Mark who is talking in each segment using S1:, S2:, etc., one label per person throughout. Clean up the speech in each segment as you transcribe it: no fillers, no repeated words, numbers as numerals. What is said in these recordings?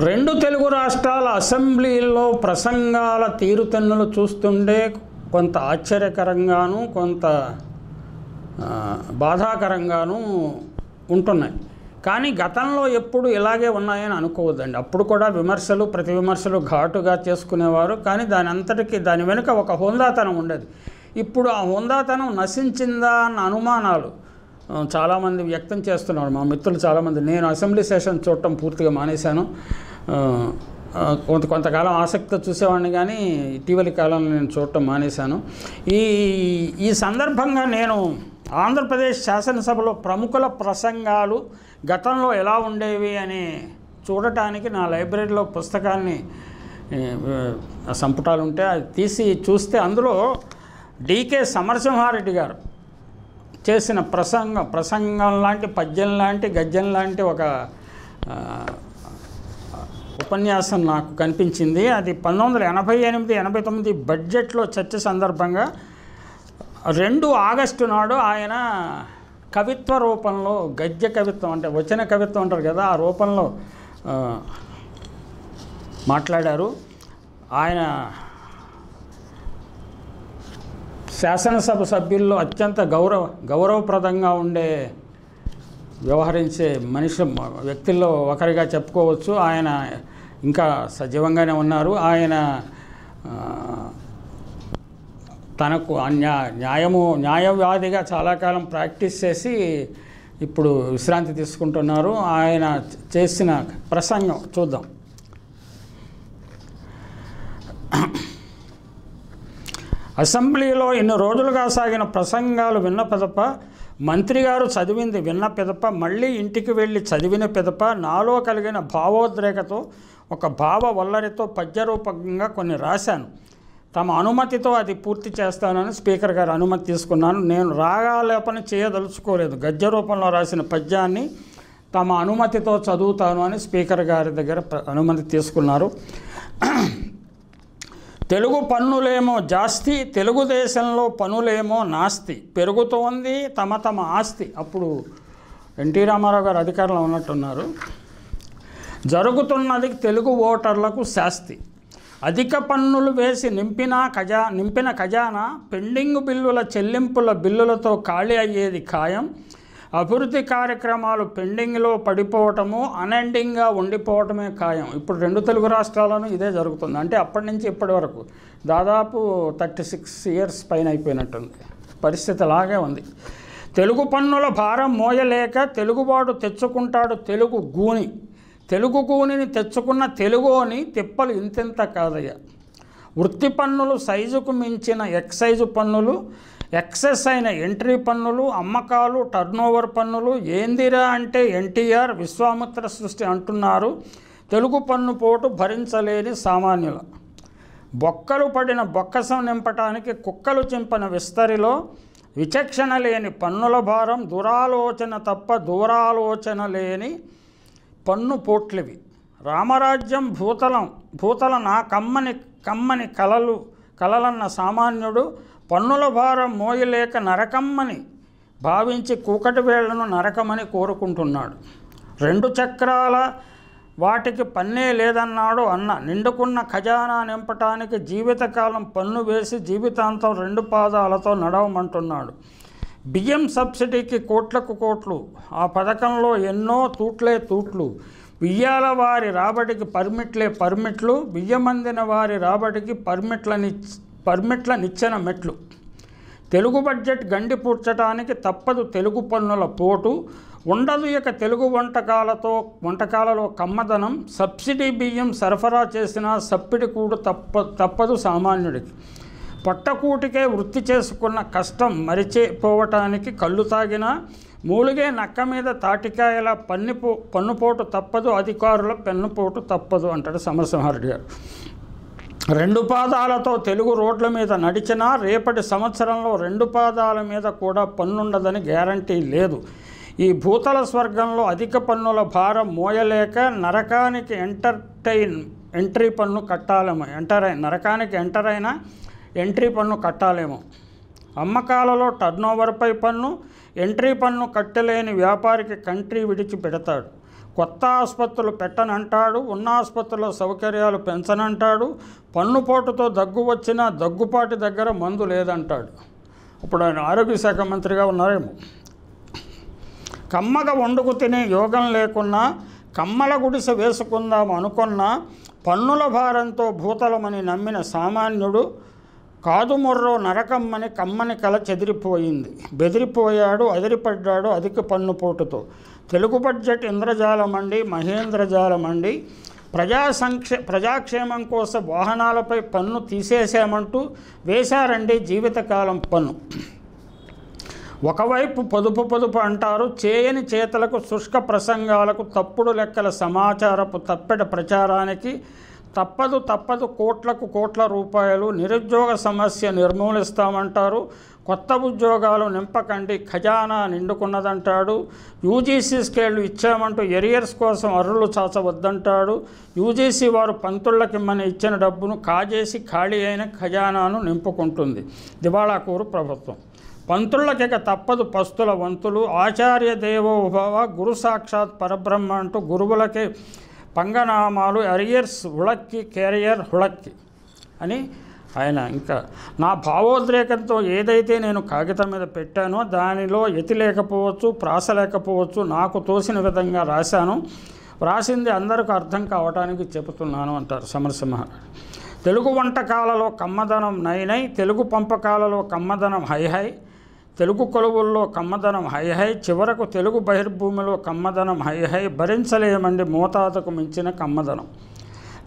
S1: రెండు తెలుగు రాష్ట్రాల అసెంబ్లీలో ప్రసంగాల తీరుతెన్నులు చూస్తుంటే కొంత ఆశ్చర్యకరంగాను కొంత బాధాకరంగాను ఉంటున్నాయి. కానీ గతంలో ఎప్పుడు ఇలాగే ఉన్నాయని అనుకోవద్దండి. అప్పుడు కూడా విమర్శలు ప్రతి విమర్శలు ఘాటుగా చేసుకునేవారు. కానీ దాని వెనుక ఒక హోందాతనం ఉండేది. ఇప్పుడు ఆ హోందాతనం నశించిందా అన్న అనుమానాలు చాలామంది వ్యక్తం చేస్తున్నారు. మా మిత్రులు చాలామంది. నేను అసెంబ్లీ సెషన్ చూడటం పూర్తిగా మానేశాను. కొంతకాలం ఆసక్తితో చూసేవాడిని, కానీ ఇటీవలి కాలంలో నేను చూడటం మానేశాను. ఈ సందర్భంగా నేను ఆంధ్రప్రదేశ్ శాసనసభలో ప్రముఖుల ప్రసంగాలు గతంలో ఎలా ఉండేవి అని చూడటానికి నా లైబ్రరీలో పుస్తకాన్ని సంపుటాలు ఉంటే అది తీసి చూస్తే అందులో డికే సమరసింహారెడ్డి గారు చేసిన ప్రసంగం లాంటి పద్యం లాంటి గద్యం లాంటి ఒక ఉపన్యాసం నాకు కనిపించింది. అది 1988-89 బడ్జెట్లో చర్చ సందర్భంగా 2 ఆగస్టు నాడు ఆయన కవిత్వ రూపంలో, గద్య కవిత్వం అంటే వచన కవిత్వం అంటారు కదా, ఆ రూపంలో మాట్లాడారు. ఆయన శాసనసభ సభ్యుల్లో అత్యంత గౌరవప్రదంగా వ్యవహరించే వ్యక్తుల్లో ఒకరిగా చెప్పుకోవచ్చు. ఆయన ఇంకా సజీవంగానే ఉన్నారు. ఆయన తనకు న్యాయవాదిగా చాలా కాలం ప్రాక్టీస్ చేసి ఇప్పుడు విశ్రాంతి తీసుకుంటున్నారు. ఆయన చేసిన ప్రసంగం చూద్దాం. అసెంబ్లీలో ఇన్ని రోజులుగా సాగిన ప్రసంగాలు విన్న పిదప, మంత్రి గారు చదివింది విన్న పిదప, మళ్ళీ ఇంటికి వెళ్ళి చదివిన పిదప నాలో కలిగిన భావోద్రేకతో ఒక భావ వల్లరితో పద్యరూపంగా కొన్ని రాశాను. తమ అనుమతితో అది పూర్తి చేస్తానని స్పీకర్ గారు అనుమతి తీసుకున్నాను. నేను రాగాలేపన చేయదలుచుకోలేదు. గద్య రూపంలో రాసిన పద్యాన్ని తమ అనుమతితో చదువుతాను అని స్పీకర్ గారి దగ్గర అనుమతి తీసుకున్నారు. తెలుగు పన్నులేమో జాస్తి, తెలుగుదేశంలో పనులేమో నాస్తి, పెరుగుతోంది తమ ఆస్తి. అప్పుడు ఎన్టీ రామారావు గారు అధికారంలో ఉన్నట్టున్నారు. జరుగుతున్నది తెలుగు ఓటర్లకు శాస్తి, అధిక పన్నులు వేసి నింపిన ఖజానా పెండింగ్ బిల్లుల చెల్లింపుల బిల్లులతో ఖాళీ అయ్యేది ఖాయం, అభివృద్ధి కార్యక్రమాలు పెండింగ్లో పడిపోవటము, అనెండింగ్గా ఉండిపోవటమే ఖాయం. ఇప్పుడు 2 తెలుగు రాష్ట్రాల్లోనూ ఇదే జరుగుతుంది. అంటే అప్పటి నుంచి ఇప్పటి వరకు దాదాపు 36 ఇయర్స్ పైన అయిపోయినట్టుంది. పరిస్థితి అలాగే ఉంది. తెలుగు పన్నుల భారం మోయలేక తెలుగువాడు తెచ్చుకుంటాడు తెలుగు గూని, తెలుగు గూనిని తెచ్చుకున్న తెలుగోని తిప్పలు ఇంతెంత కాదయ్య. వృత్తి పన్నులు సైజుకు మించిన ఎక్సైజు పన్నులు, ఎక్సెస్ అయిన ఎంట్రీ పన్నులు, అమ్మకాలు, టర్నోవర్ పన్నులు, ఏందిరా అంటే ఎన్టీఆర్ విశ్వామిత్ర సృష్టి అంటున్నారు తెలుగు పన్ను పోటు భరించలేని సామాన్యుల. బొక్కలు పడిన బొక్కసం నింపటానికి కుక్కలు చింపన విస్తరిలో విచక్షణ లేని పన్నుల భారం, దురాలోచన తప్ప దూరాలోచన లేని పన్ను పోట్లివి. రామరాజ్యం భూతల నా కమ్మని కలలన్న సామాన్యుడు పన్నుల భారం మోయలేక నరకమ్మని భావించి కూకటి వేళ్లను నరకమని కోరుకుంటున్నాడు. 2 చక్రాల వాటికి పన్నే లేదన్నాడు అన్న. నిండుకున్న ఖజానా నింపటానికి జీవితకాలం పన్ను వేసి జీవితాంతం 2 పాదాలతో నడవమంటున్నాడు. బియ్యం సబ్సిడీకి కోట్లకు కోట్లు, ఆ పథకంలో ఎన్నో తూట్లు, బియ్యాల వారి రాబడికి పర్మిట్లు, బియ్యమందిన వారి రాబడికి పర్మిట్లనిచ్చిన మెట్లు. తెలుగు బడ్జెట్ గండి పూడ్చడానికి తప్పదు తెలుగు పన్నుల పోటు, ఉండదు ఇక తెలుగు వంటకాలలో కమ్మదనం, సబ్సిడీ బియ్యం సరఫరా చేసిన సప్పిడి కూడు తప్పదు సామాన్యుడికి. పొట్టకూటికే వృత్తి చేసుకున్న కష్టం మరిచిపోవటానికి కళ్ళు తాగిన మూలిగే నక్క మీద తాటికాయల పన్నుపోటు తప్పదు, అధికారుల పెన్నుపోటు తప్పదు అంటాడు సమరసింహారెడ్డి గారు. 2 పాదాలతో తెలుగు రోడ్ల మీద నడిచినా రేపటి సంవత్సరంలో 2 పాదాల మీద కూడా పన్నుండదని గ్యారంటీ లేదు. ఈ భూతల స్వర్గంలో అధిక పన్నుల భారం మోయలేక నరకానికి ఎంట్రీ పన్ను కట్టాలేమో, నరకానికి ఎంటర్ అయిన ఎంట్రీ పన్ను కట్టాలేమో. అమ్మకాలలో టర్నోవర్పై పన్ను, ఎంట్రీ పన్ను కట్టలేని వ్యాపారికి కంట్రీ విడిచి పెడతాడు. కొత్త ఆసుపత్రులు పెట్టనంటాడు, ఉన్న ఆసుపత్రుల సౌకర్యాలు పెంచనంటాడు, పన్నుపోటుతో దగ్గు వచ్చినా దగ్గుపాటి దగ్గర మందు లేదంటాడు. ఇప్పుడు ఆయన ఆరోగ్య శాఖ మంత్రిగా ఉన్నారేమో. కమ్మగా వండుకు తినే యోగం లేకున్నా, కమ్మల గుడిసె వేసుకుందాం అనుకున్నా, పన్నుల భారంతో భూతలమని నమ్మిన సామాన్యుడు కాదుమొర్రో నరకమ్మని కమ్మని కల చెదిరిపోయింది. బెదిరిపోయాడు, అదిరిపడ్డాడు అధిక పన్నుపోటుతో. తెలుగు బడ్జెట్ ఇంద్రజాలమండి, మహేంద్రజాలమండి. ప్రజాక్షేమం కోసం వాహనాలపై పన్ను తీసేసామంటూ వేశారండి జీవితకాలం పన్ను. ఒకవైపు పొదుపు అంటారు, చేయని చేతలకు శుష్క ప్రసంగాలకు, తప్పుడు లెక్కల సమాచారపు తప్పెట ప్రచారానికి తప్పదు కోట్ల రూపాయలు. నిరుద్యోగ సమస్య నిర్మూలిస్తామంటారు, కొత్త ఉద్యోగాలు నింపకండి ఖజానా నిండుకున్నదంటాడు. యూజీసీ స్కేళ్లు ఇచ్చామంటూ ఎరియర్స్ కోసం అర్రులు చాచవద్దంటాడు. యూజీసీ వారు పంతుళ్ళకిమ్మని ఇచ్చిన డబ్బును కాజేసి ఖాళీ అయిన ఖజానాను నింపుకుంటుంది దివాళాకోరు ప్రభుత్వం. పంతుళ్ళకిక తప్పదు పస్తుల వంతులు. ఆచార్య దేవోభవ, గురు సాక్షాత్ పరబ్రహ్మ అంటూ గురువులకే పంగనామాలు. అరియర్స్ ఉళక్కి, కెరియర్ హుళక్కి అని ఆయన ఇంకా నా భావోద్రేకంతో ఏదైతే నేను కాగితం మీద పెట్టానో దానిలో యతి లేకపోవచ్చు, ప్రాస లేకపోవచ్చు, నాకు తోసిన విధంగా వ్రాసింది అందరికీ అర్థం కావడానికి చెబుతున్నాను అంటారు సమరసింహారెడ్డి. తెలుగు వంటకాలలో కమ్మదనం నైనై, తెలుగు పంపకాలలో కమ్మదనం హైహై, తెలుగు కొలువుల్లో కమ్మదనం హైహై, చివరకు తెలుగు బహిర్భూమిలో కమ్మదనం హైహై. భరించలేమండి మోతాదుకు మించిన కమ్మదనం.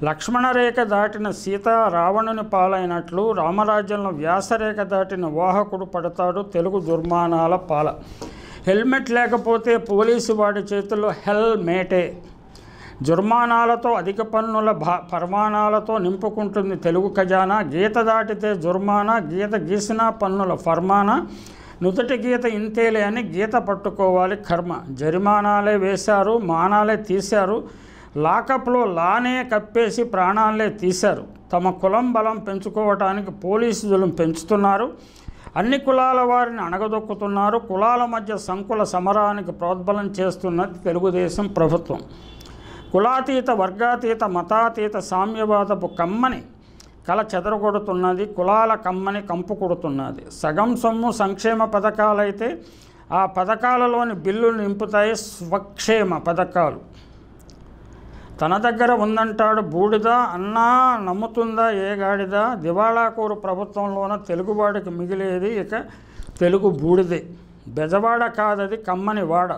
S1: లక్ష్మణరేఖ దాటిన సీత రావణుని పాలైనట్లు రామరాజ్యంలో వ్యాసరేఖ దాటిన వాహకుడు పడతాడు తెలుగు జుర్మానాల పాల. హెల్మెట్ లేకపోతే పోలీసు వాడి చేతుల్లో హెల్మేటే. జుర్మానాలతో, అధిక పన్నుల పరమాణాలతో నింపుకుంటుంది తెలుగు ఖజానా. గీత దాటితే జుర్మానా, గీత గీసినా పన్నుల ఫర్మానా. నుదుటి గీత ఇంతేలే అని గీత పట్టుకోవాలి కర్మ. జరిమానాలే వేశారు, మానాలే తీశారు, లాకప్లో లానే కప్పేసి ప్రాణాలే తీశారు. తమ కులం బలం పెంచుకోవటానికి పోలీసులు పెంచుతున్నారు. అన్ని కులాల వారిని అణగదొక్కుతున్నారు. కులాల మధ్య సంకుల సమరానికి ప్రోద్బలం చేస్తున్నది తెలుగుదేశం ప్రభుత్వం. కులాతీత, వర్గాతీత, మతాతీత సామ్యవాదపు కమ్మని కల చెదరగొడుతున్నది. కులాల కమ్మని కంపు కొడుతున్నది. సగం సొమ్ము సంక్షేమ పథకాలైతే ఆ పథకాలలోని బిల్లులు నింపుతాయి స్వక్షేమ పథకాలు. తన దగ్గర ఉందంటాడు బూడిద, అన్నా నమ్ముతుందా ఏ గాడిద. దివాళాకోరు ప్రభుత్వంలోన తెలుగువాడికి మిగిలేది ఇక తెలుగు బూడిదే. బెజవాడ కాదది కమ్మని వాడ.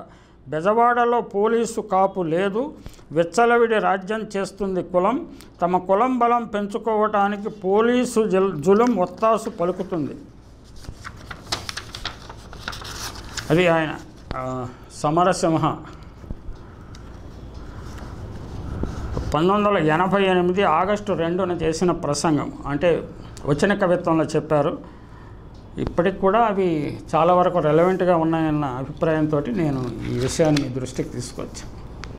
S1: బెజవాడలో పోలీసు కాపు లేదు. విచ్చలవిడి రాజ్యం చేస్తుంది కులం. తమ కులం బలం పెంచుకోవటానికి పోలీసు జులుం ఒత్తాసు పలుకుతుంది. అది ఆయన సమరసింహ 1988 ఆగస్టు 2న చేసిన ప్రసంగం. అంటే వచన కవిత్వంలో చెప్పారు. ఇప్పటికి కూడా అవి చాలా వరకు రెలవెంట్గా ఉన్నాయన్న అభిప్రాయంతో నేను ఈ విషయాన్ని మీ దృష్టికి తీసుకొచ్చాను.